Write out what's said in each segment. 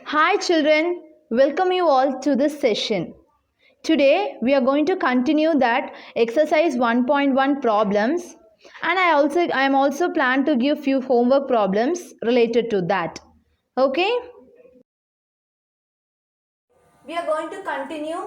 Hi children, welcome you all to this session. Today we are going to continue that exercise 1.1 problems, and I am also plan to give few homework problems related to that. Okay? We are going to continue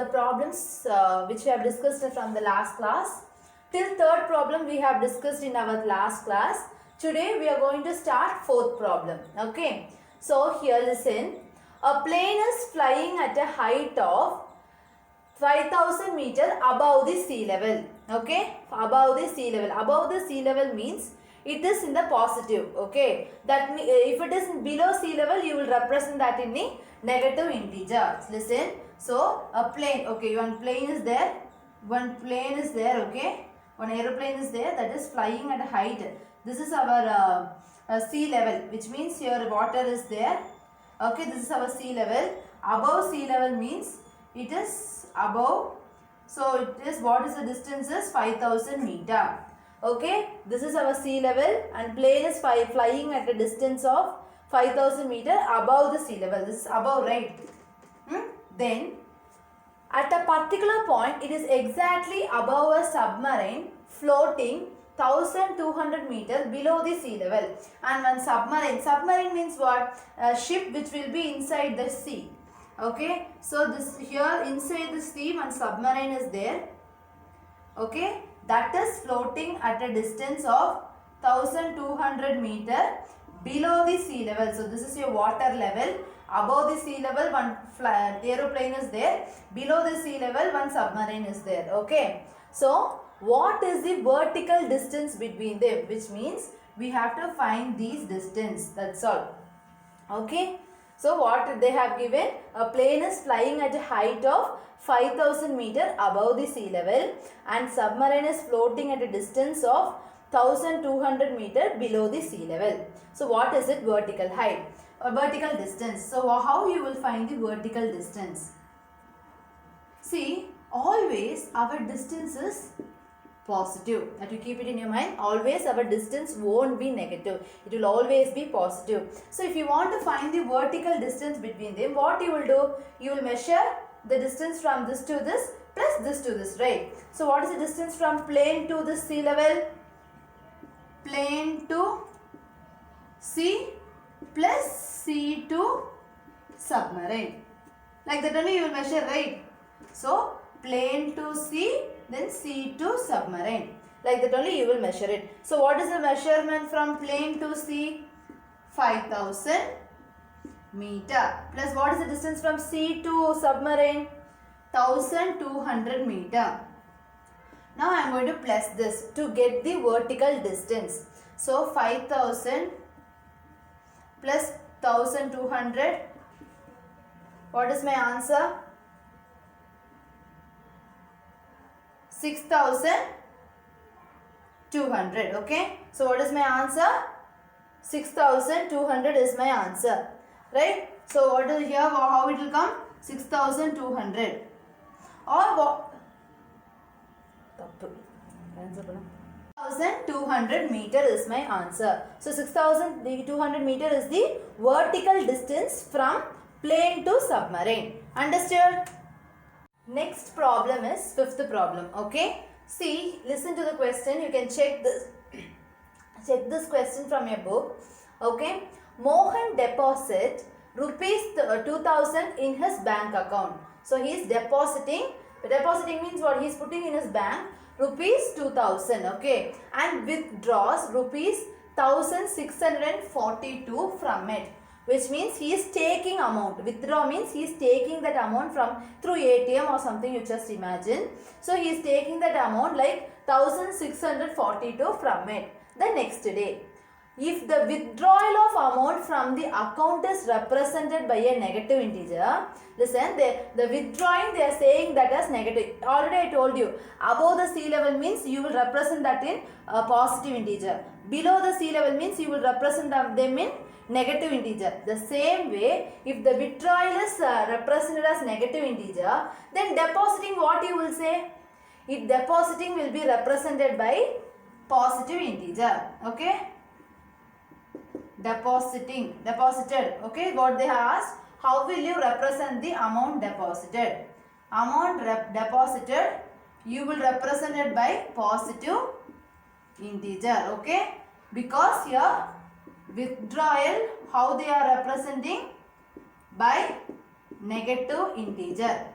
the problems which we have discussed from the last class. Till third problem we have discussed in our last class. Today we are going to start fourth problem. Okay. So here listen. A plane is flying at a height of 5000 meter above the sea level. Okay. Above the sea level. Above the sea level means it is in the positive. Okay. That means if it is below sea level, you will represent that in the negative integer. Listen. So a plane. Okay. One plane is there. One plane is there. Okay. One aeroplane is there that is flying at a height. This is our sea level, which means your water is there. Okay. This is our sea level. Above sea level means it is above. So it is, what is the distance is 5000 meter. Okay, this is our sea level and plane is flying at a distance of 5000 meter above the sea level. This is above, right? Then at a particular point it is exactly above a submarine floating 1200 meter below the sea level. And when submarine means what? A ship which will be inside the sea. Okay, so this here inside the sea one submarine is there. Okay, that is floating at a distance of 1200 meter below the sea level. So this is your water level. Above the sea level one aeroplane is there. Below the sea level one submarine is there. Okay, so what is the vertical distance between them? Which means we have to find these distance. That's all. Okay. So what they have given, a plane is flying at a height of 5000 meter above the sea level and submarine is floating at a distance of 1200 meter below the sea level. So what is it? Vertical height or vertical distance. So how you will find the vertical distance? See, always our distance is positive. That you keep it in your mind. Always our distance won't be negative. It will always be positive. So if you want to find the vertical distance between them, what you will do? You will measure the distance from this to this plus this to this, right? So what is the distance from plane to the sea level? Plane to sea plus sea to submarine. Like that only you will measure, right? So plane to sea, then sea to submarine. Like that only you will measure it. So what is the measurement from plane to sea? 5000 meter. Plus what is the distance from sea to submarine? 1200 meter. Now I am going to plus this to get the vertical distance. So 5000 plus 1200. What is my answer? 6200. Okay. So what is my answer? 6200 is my answer. Right. So what is here? How it will come? 6200. Or what? 6200 meter is my answer. So 6200 meter is the vertical distance from plane to submarine. Understood? Next problem is fifth problem. Okay. See, listen to the question. You can check this question from your book. Okay. Mohan deposit rupees 2000 in his bank account. So he is depositing. Depositing means what? He is putting in his bank rupees 2000. Okay. And withdraws rupees 1642 from it. Which means he is taking amount. Withdraw means he is taking that amount from through ATM or something, you just imagine. So he is taking that amount like 1642 from it. The next day, if the withdrawal of amount from the account is represented by a negative integer, listen, the withdrawing they are saying that as negative. Already I told you, above the sea level means you will represent that in a positive integer. Below the sea level means you will represent them in negative integer. The same way, if the withdrawal is represented as negative integer, then depositing, what you will say? If depositing will be represented by positive integer. Okay. deposited. Okay, what they have asked, how will you represent the amount deposited? Amount deposited, you will represent it by positive integer. Okay, because here withdrawal, how they are representing? By negative integer.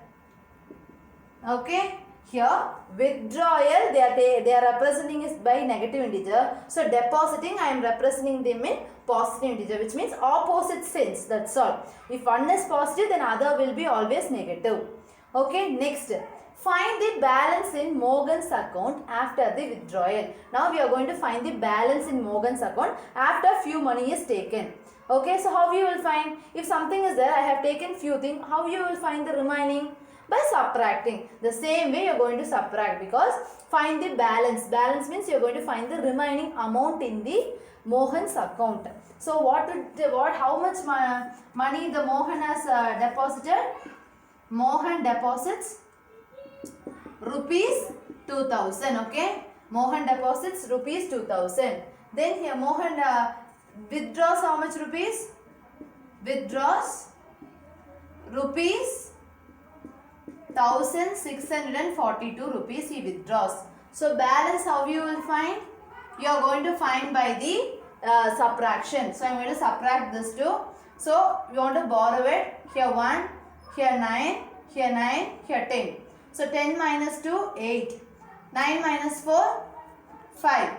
Okay, here withdrawal they are representing is by negative integer. So depositing I am representing them in positive integer, which means opposite sense. That's all. If one is positive, then other will be always negative. Okay, next. Find the balance in Morgan's account after the withdrawal. Now we are going to find the balance in Morgan's account after few money is taken. Okay, so how you will find? If something is there, I have taken few things, how you will find the remaining? By subtracting. The same way you are going to subtract, because find the balance. Balance means you are going to find the remaining amount in the Mohan's account. So how much money the Mohan has deposited? Mohan deposits rupees 2000. Okay, Mohan deposits rupees 2000. Then here Mohan withdraws how much rupees? Withdraws rupees 1642 rupees he withdraws. So balance how you will find? You are going to find by the subtraction. So I am going to subtract this two. So you want to borrow it. Here 1, here 9, here 9, here 10. So 10 minus 2, 8. 9 minus 4, 5.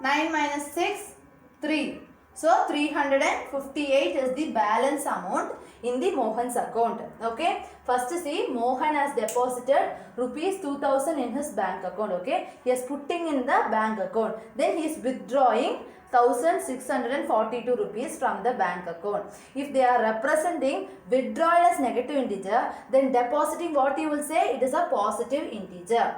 9 minus 6, 3. So 358 is the balance amount in the Mohan's account. Okay, first see, Mohan has deposited rupees 2000 in his bank account. Okay, he is putting in the bank account. Then he is withdrawing 1642 rupees from the bank account. If they are representing withdrawal as negative integer, then depositing, what you will say? It is a positive integer.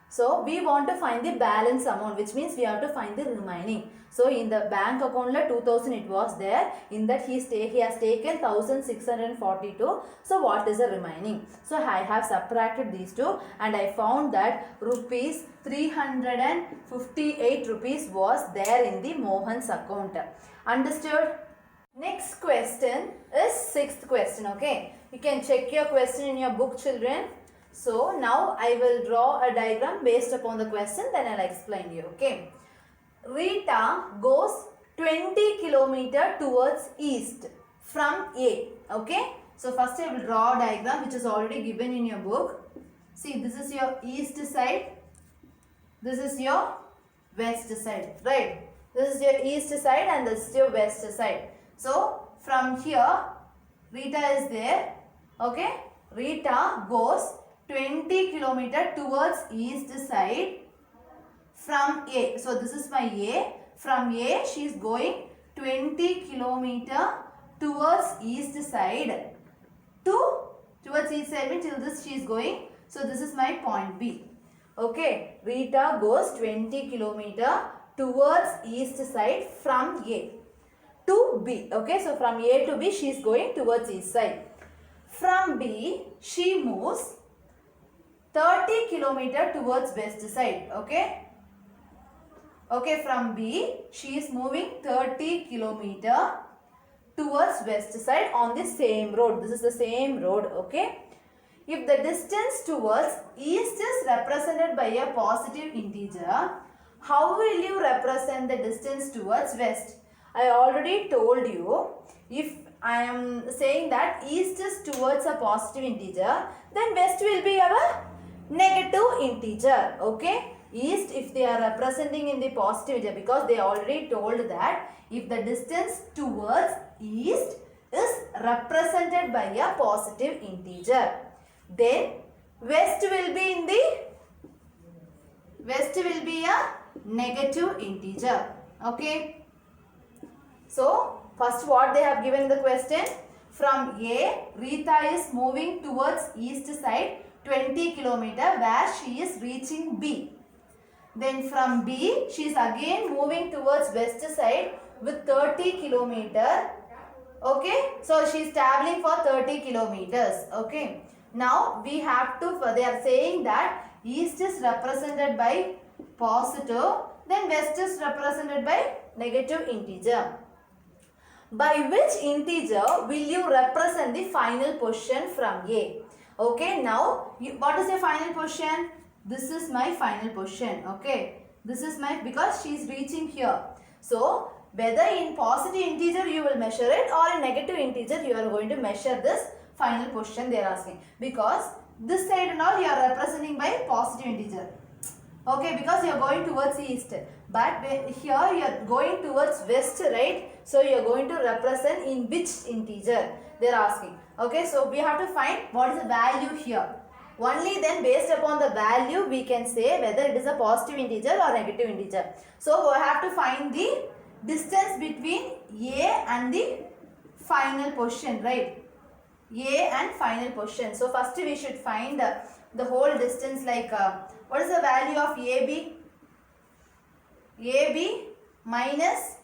So we want to find the balance amount, which means we have to find the remaining. So in the bank account 2000 it was there. In that he has taken 1642. So what is the remaining? So I have subtracted these two and I found that rupees 358 rupees was there in the Mohan's account. Understood? Next question is 6th question. Okay, you can check your question in your book, children. So now I will draw a diagram based upon the question, then I will explain you. Okay. Rita goes 20 km towards east from A. Okay. So first I will draw a diagram which is already given in your book. See, this is your east side. This is your west side. Right. This is your east side and this is your west side. So from here Rita is there. Okay. Rita goes 20 km towards east side from A. So this is my A. From A she is going 20 km towards east side. Towards east side means till this she is going. So this is my point B. Okay. Rita goes 20 km towards east side from A to B. Okay. So from A to B she is going towards east side. From B she moves 30 km towards west side. Okay. Okay, from B she is moving 30 km towards west side on the same road. This is the same road. Okay. If the distance towards east is represented by a positive integer, how will you represent the distance towards west? I already told you, if I am saying that east is towards a positive integer, then west will be our negative integer. Okay. East, if they are representing in the positive integer, because they already told that if the distance towards east is represented by a positive integer, then west will be a negative integer. Okay. So first what they have given the question, from A Rita is moving towards east side 20 km where she is reaching B. Then from B she is again moving towards west side with 30 km. Okay. So she is traveling for 30 kilometers. Okay. Now we have to, they are saying that east is represented by positive, then west is represented by negative integer. by which integer will you represent the final position from A? Okay, now what is your final position? This is my final position. Okay, this is my, because she is reaching here. So whether in positive integer you will measure it or in negative integer you are going to measure this final position they are asking, because this side and all you are representing by positive integer. Okay, because you are going towards east, but here you are going towards west, right? So you are going to represent in which integer they are asking. Okay, so we have to find what is the value here. Only then based upon the value we can say whether it is a positive integer or negative integer. So we have to find the distance between A and the final position, right? A and final position. So first we should find the whole distance, like what is the value of AB? AB minus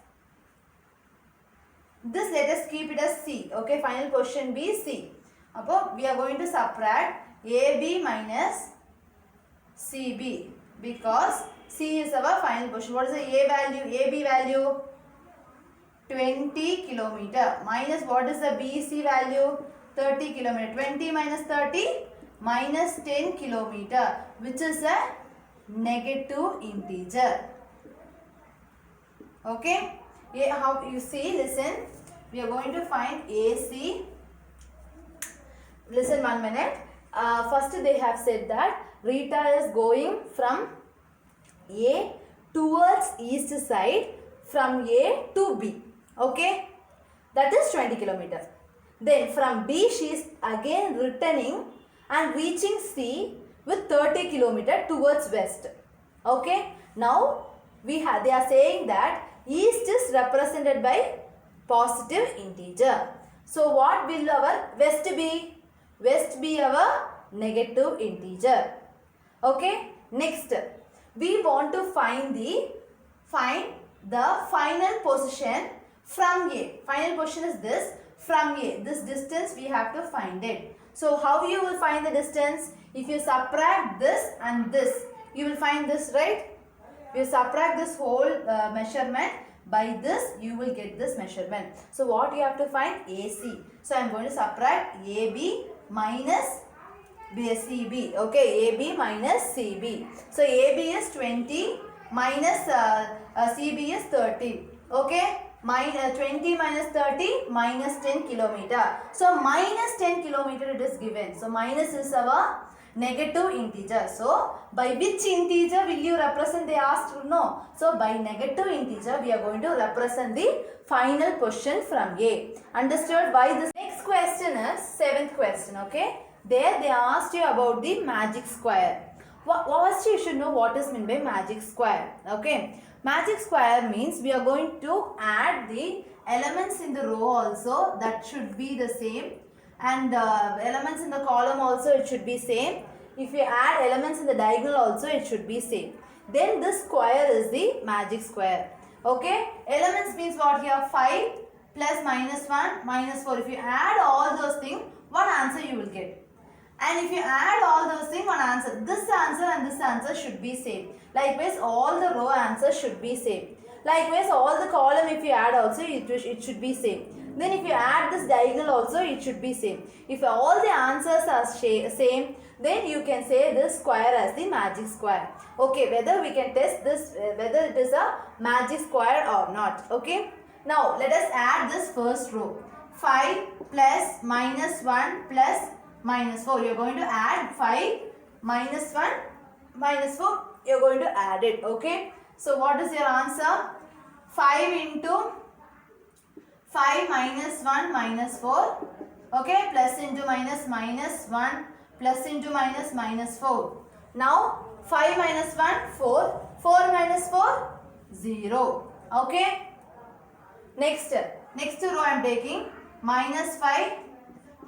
this, let us keep it as C. Okay, final position B, C. Now we are going to subtract AB minus CB because C is our final position. What is the A value? AB value 20 kilometer minus what is the BC value? 30 kilometer. 20 minus 30 minus 10 kilometer, which is a negative integer. Okay. How you see, listen, we are going to find AC. Listen 1 minute. First they have said that Rita is going from A towards east side from A to B. Okay. That is 20 kilometer. Then from B she is again returning and reaching C with 30 kilometer towards west. Okay. Now they are saying that east is represented by positive integer. So what will our west be? West be our negative integer. Okay. Next, we want to find the final position from A. Final position is this, from A. This distance we have to find it. So how you will find the distance? If you subtract this and this, you will find this, right? You subtract this whole measurement by this, you will get this measurement. So what you have to find? AC. So I am going to subtract AB minus CB. Okay, AB minus CB. So AB is 20 minus CB is 30. Okay, 20 minus 30 minus 10 kilometer. So minus 10 kilometer it is given. So minus is our negative integer. So by which integer will you represent? They asked, no. So by negative integer we are going to represent the final position from A. Understood? Why this? Next question is 7th question. Okay. There they asked you about the magic square. First you should know what is meant by magic square. Okay. Magic square means we are going to add the elements in the row also, that should be the same, and elements in the column also it should be same. If you add elements in the diagonal also it should be same. Then this square is the magic square. Okay. Elements means what here? 5 plus minus 1 minus 4. If you add all those things, one answer you will get. And if you add all those things, one answer. This answer and this answer should be same. Likewise, all the row answers should be same. Likewise, all the column if you add also, it should be same. Then if you add this diagonal also, it should be same. If all the answers are same, then you can say this square as the magic square. Okay, whether we can test this, whether it is a magic square or not. Okay. Now, let us add this first row. 5 plus minus 1 plus minus 4. You are going to add 5 minus 1 minus 4. You are going to add it. Okay. So what is your answer? 5 into 5 minus 1 minus 4. Okay. Plus into minus minus 1 plus into minus minus 4. Now 5 minus 1 4. 4 minus 4 0. Okay. Next row I am taking minus 5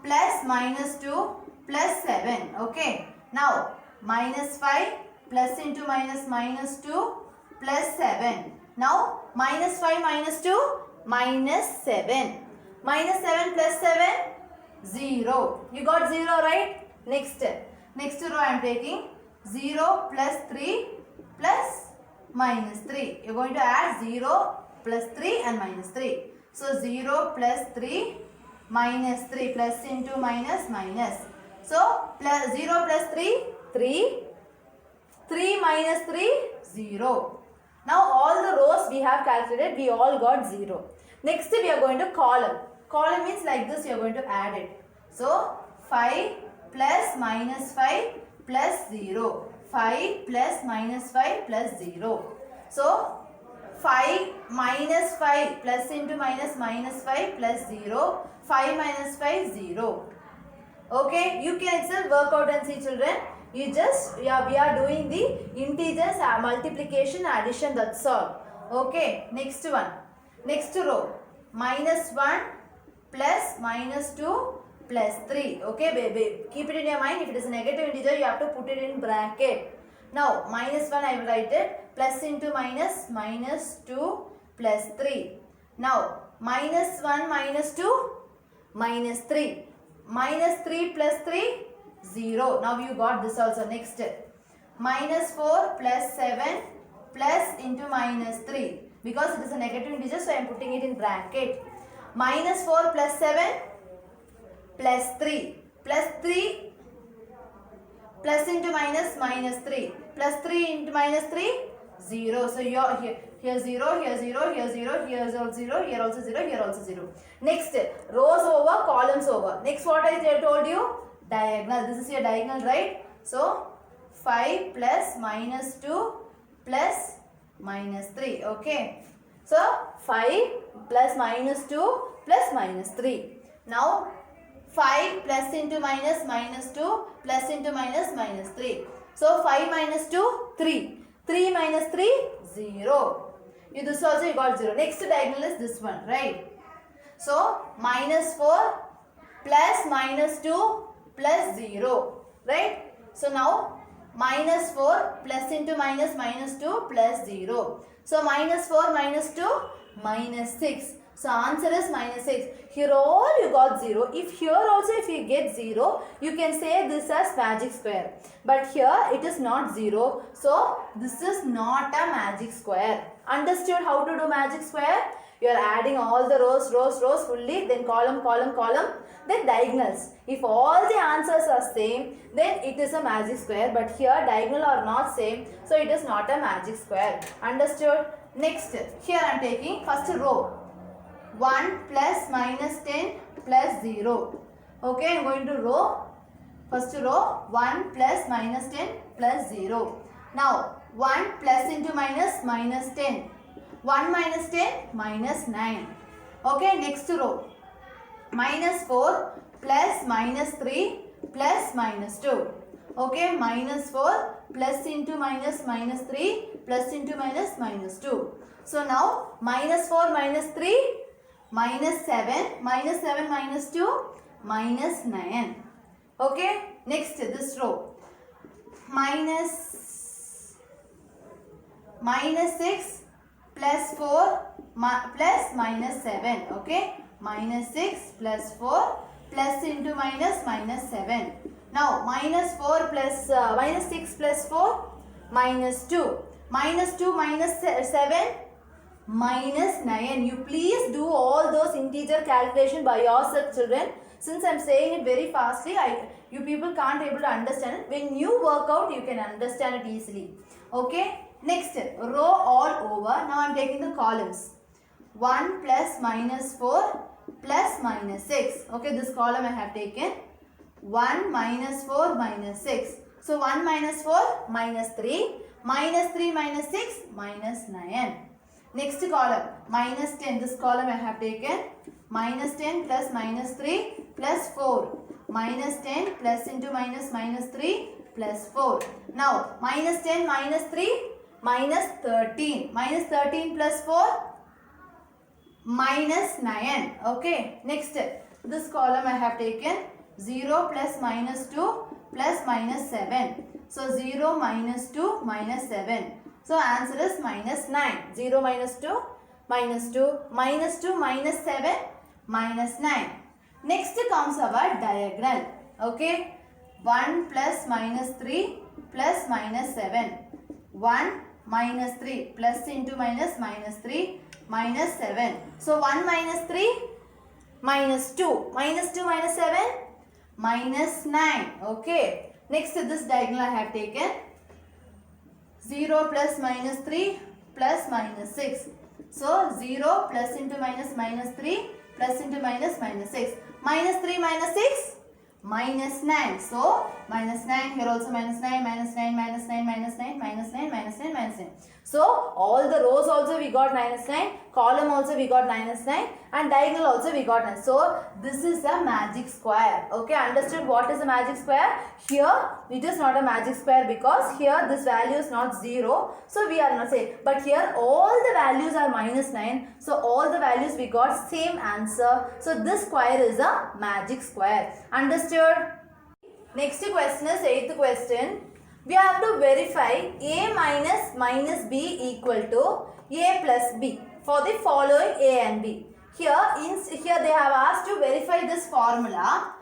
plus minus 2 plus 7. Okay. Now minus 5 plus into minus minus 2 plus 7. Now minus 5 minus 2 minus 7. Minus 7 plus 7 0. You got 0, right? Next row I am taking 0 plus 3 plus minus 3. You are going to add 0 plus 3 and minus 3. So 0 plus 3 minus 3 plus into minus minus. So plus 0 plus 3 3. 3 minus 3 0. Now all the rows we have calculated, we all got 0. Next we are going to column. Column means like this, you are going to add it. So 5 plus minus 5 plus 0. 5 plus minus 5 plus 0. So 5 minus 5 plus into minus minus 5 plus 0. 5 minus 5 0. Okay, you can itself work out and see, children. You just, we are doing the integers, multiplication, addition, that's all. Okay, next one. Next row. Minus 1 plus minus 2 plus 3. Okay, baby. Keep it in your mind. If it is a negative integer, you have to put it in bracket. Now, minus 1 I will write it. Plus into minus, minus 2 plus 3. Now, minus 1 minus 2, minus 3. Minus 3 plus 3, 0. Now you got this also. Next. Minus 4 plus 7 plus into minus 3. Because it is a negative integer, so I am putting it in bracket. Minus 4 plus 7 plus 3. Plus 3 plus into minus minus 3. Plus 3 into minus 3, 0. So you are here 0, here 0, here 0, here also 0, here also 0, here also 0. Next, rows over, columns over. Next, what I told you? Diagonal. This is your diagonal, right? So 5 plus minus 2 plus minus 3. Okay. So 5 plus minus 2 plus minus 3. Now 5 plus into minus minus 2 plus into minus minus 3. So 5 minus 2, 3. 3 minus 3, 0. This also you got 0. Next diagonal is this one, right? So minus 4 plus minus 2 plus 0, right? So now minus 4 plus into minus minus 2 plus 0. So minus 4 minus 2 minus 6. So answer is minus 6. Here all you got 0. If here also if you get 0, you can say this as magic square. But here it is not 0. So this is not a magic square. Understood how to do magic square? You are adding all the rows fully, then column, then diagonals. If all the answers are same, then it is a magic square. But here diagonal are not same, so it is not a magic square. Understood? Next, here I am taking first row. 1 plus minus 10 plus 0. Okay, I am going to row. First row 1 plus minus 10 plus 0. Now 1 plus into minus minus 10. 1 minus 10 minus 9. Okay, next row. Minus 4 plus minus 3 plus minus 2. Okay, minus 4 plus into minus minus 3 plus into minus minus 2. So now minus 4 minus 3 minus 7 minus 2 minus 9. Okay, next this row. Minus 6 plus 4 plus minus 7. Okay, minus 6 plus 4 plus into minus minus 7. Now minus 4 plus minus 6 plus 4 minus 2. Minus 2 minus 7 minus 9. You please do all those integer calculation by yourself, children. Since I am saying it very fastly, you people can't able to understand it. When you work out, you can understand it easily. Okay. Next, row all over. Now I am taking the columns. 1 plus minus 4 plus minus 6. Okay, this column I have taken. 1 minus 4 minus 6. So 1 minus 4 minus 3. Minus 3 minus 6 minus 9. Next column, minus 10. This column I have taken. Minus 10 plus minus 3 plus 4. Minus 10 plus into minus minus 3 plus 4. Now, minus 10 minus 3 minus 13. Minus 13 plus 4 minus 9. Okay. Next, this column I have taken. 0 plus minus 2 plus minus 7. So, 0 minus 2 minus 7. So, answer is minus 9. 0 minus 2 minus 2 minus 2 minus 7 minus 9. Next comes our diagonal. Okay. 1 plus minus 3 plus minus 7. 1 minus 3 plus into minus minus 3 minus 7. So 1 minus 3, minus 2. Minus 2 minus 7, minus 9. Okay. Next this diagonal I have taken. 0 plus minus 3 plus minus 6. So 0 plus into minus minus 3 plus into minus minus 6. Minus 3 minus 6, minus 9. So minus 9, here also minus 9, minus 9, minus 9, minus 9, minus 9, minus 9, minus 9. So all the rows also we got minus 9, column also we got minus 9, and diagonal also we got 9. So this is a magic square. Okay, understood what is a magic square? Here it is not a magic square because here this value is not 0. So we are not saying, but here all the values are minus 9. So all the values we got same answer. So this square is a magic square. Understood? Next question is 8th question. We have to verify a minus minus b equal to a plus b for the following a and b. Here they have asked to verify this formula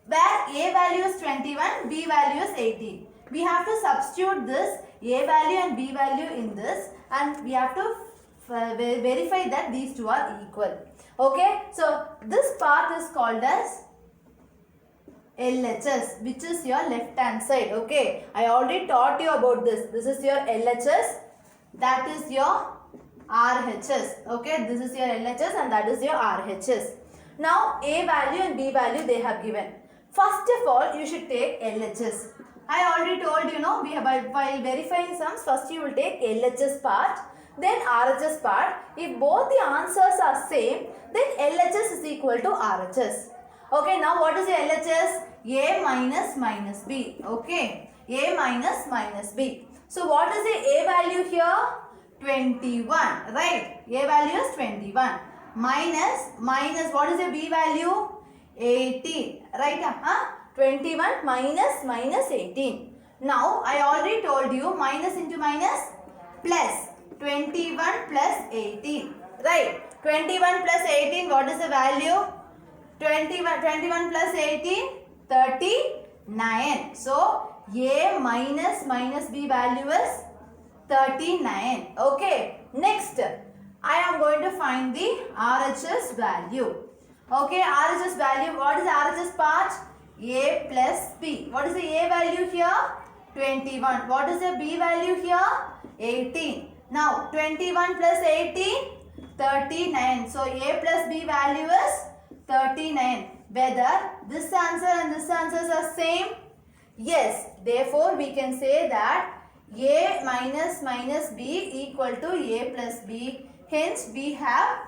where a value is 21, b value is 18. We have to substitute this a value and b value in this, and we have to verify that these two are equal. Okay, so this part is called as LHS, which is your left hand side. Okay, I already taught you about this. This is your LHS, that is your RHS. Okay, this is your LHS and that is your RHS. Now A value and B value they have given. First of all, you should take LHS. I already told you, know, we have, while verifying sums, first you will take LHS part, then RHS part. If both the answers are same, then LHS is equal to RHS. Okay, now what is the LHS? A minus minus B. Okay, A minus minus B. So what is the A value here? 21, right? A value is 21. Minus what is the B value? 18, right? 21 minus 18. Now I already told you minus into minus plus 21 plus 18, right? 21 plus 18, what is the value? 21 plus 18, 39. So A minus B value is 39. Okay. Next, I am going to find the RHS value. Okay, RHS value. What is the RHS part? A plus B. What is the A value here? 21. What is the B value here? 18. Now 21 plus 18, 39. So A plus B value is 39. Whether this answer and this answers are same? Yes. Therefore, we can say that A minus B equal to A plus B. Hence, we have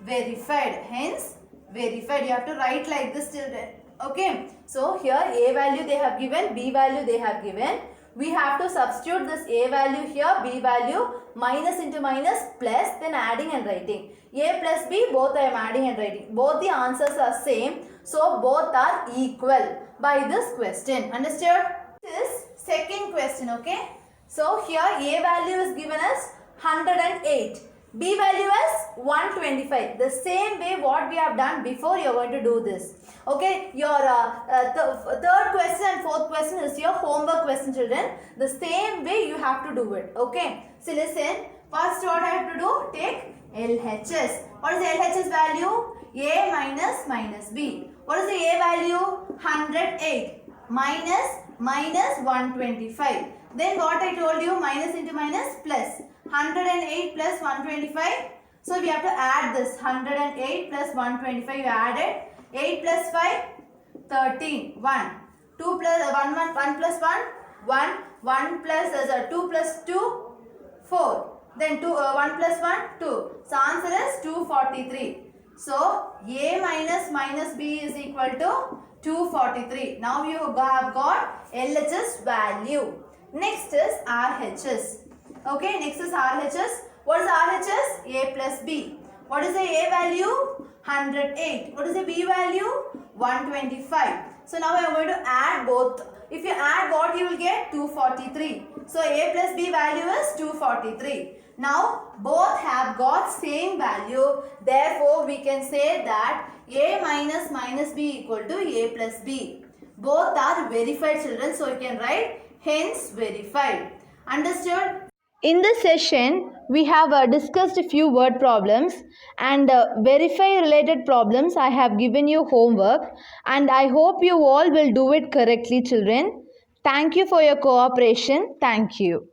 verified. Hence, verified. You have to write like this, children. Okay. So, here A value they have given, B value they have given. We have to substitute this A value here, B value, minus into minus, plus, then adding and writing. A plus B, both I am adding and writing. Both the answers are same. So, both are equal by this question. Understood? This second question, okay? So, here A value is given as 108. B value as 125. The same way what we have done before, you are going to do this. Okay, your third question and fourth question is your homework question, children. The same way you have to do it. Okay, so listen. First what I have to do? Take LHS. What is the LHS value? A minus B. What is the A value? 108 minus 125. Then what I told you, minus into minus plus. 108 plus 125. So we have to add this. 108 plus 125 you added. 8 plus 5, 13. 1. 2 plus 1 plus 1, 1. 1 plus 2 plus 2, 4. Then 1 plus 1, 2. So answer is 243. So A minus B is equal to 243. Now you have got LHS value. Next is RHS. Okay, next is RHS. What is RHS? A plus B. What is the A value? 108. What is the B value? 125. So now we are going to add both. If you add what you will get? 243. So A plus B value is 243. Now both have got same value. Therefore we can say that A minus B equal to A plus B. Both are verified, children. So you can write hence verified. Understood? In this session, we have discussed a few word problems and verify related problems. I have given you homework and I hope you all will do it correctly, children. Thank you for your cooperation. Thank you.